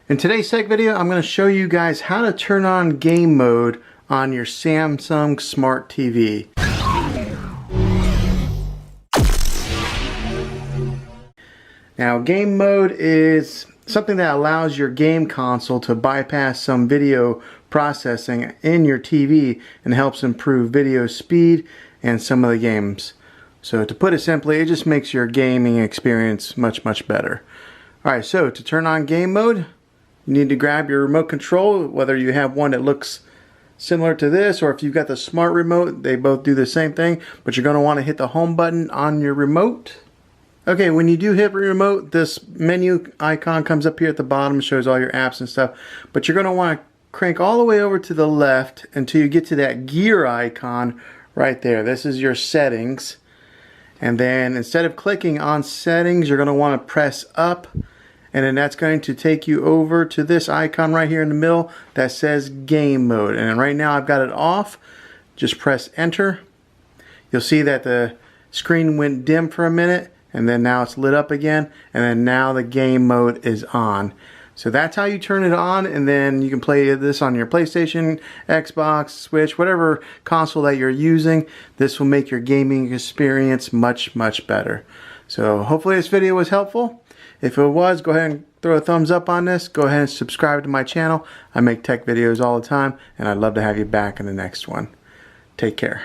In today's tech video, I'm going to show you guys how to turn on game mode on your Samsung Smart TV. Now, game mode is something that allows your game console to bypass some video processing in your TV and helps improve video speed and some of the games. So to put it simply, it just makes your gaming experience much better. Alright, so to turn on game mode, you need to grab your remote control, whether you have one that looks similar to this or if you've got the smart remote. They both do the same thing, but you're going to want to hit the home button on your remote. Okay, when you do hit remote, this menu icon comes up here at the bottom, shows all your apps and stuff, but you're going to want to crank all the way over to the left until you get to that gear icon right there. This is your settings, and then instead of clicking on settings, you're going to want to press up, and then that's going to take you over to this icon right here in the middle that says game mode. And right now I've got it off. Just press enter. You'll see that the screen went dim for a minute, and then now it's lit up again, and then now the game mode is on. So that's how you turn it on, and then you can play this on your PlayStation, Xbox, Switch, whatever console that you're using. This will make your gaming experience much better. So hopefully this video was helpful. If it was, go ahead and throw a thumbs up on this. Go ahead and subscribe to my channel. I make tech videos all the time, and I'd love to have you back in the next one. Take care.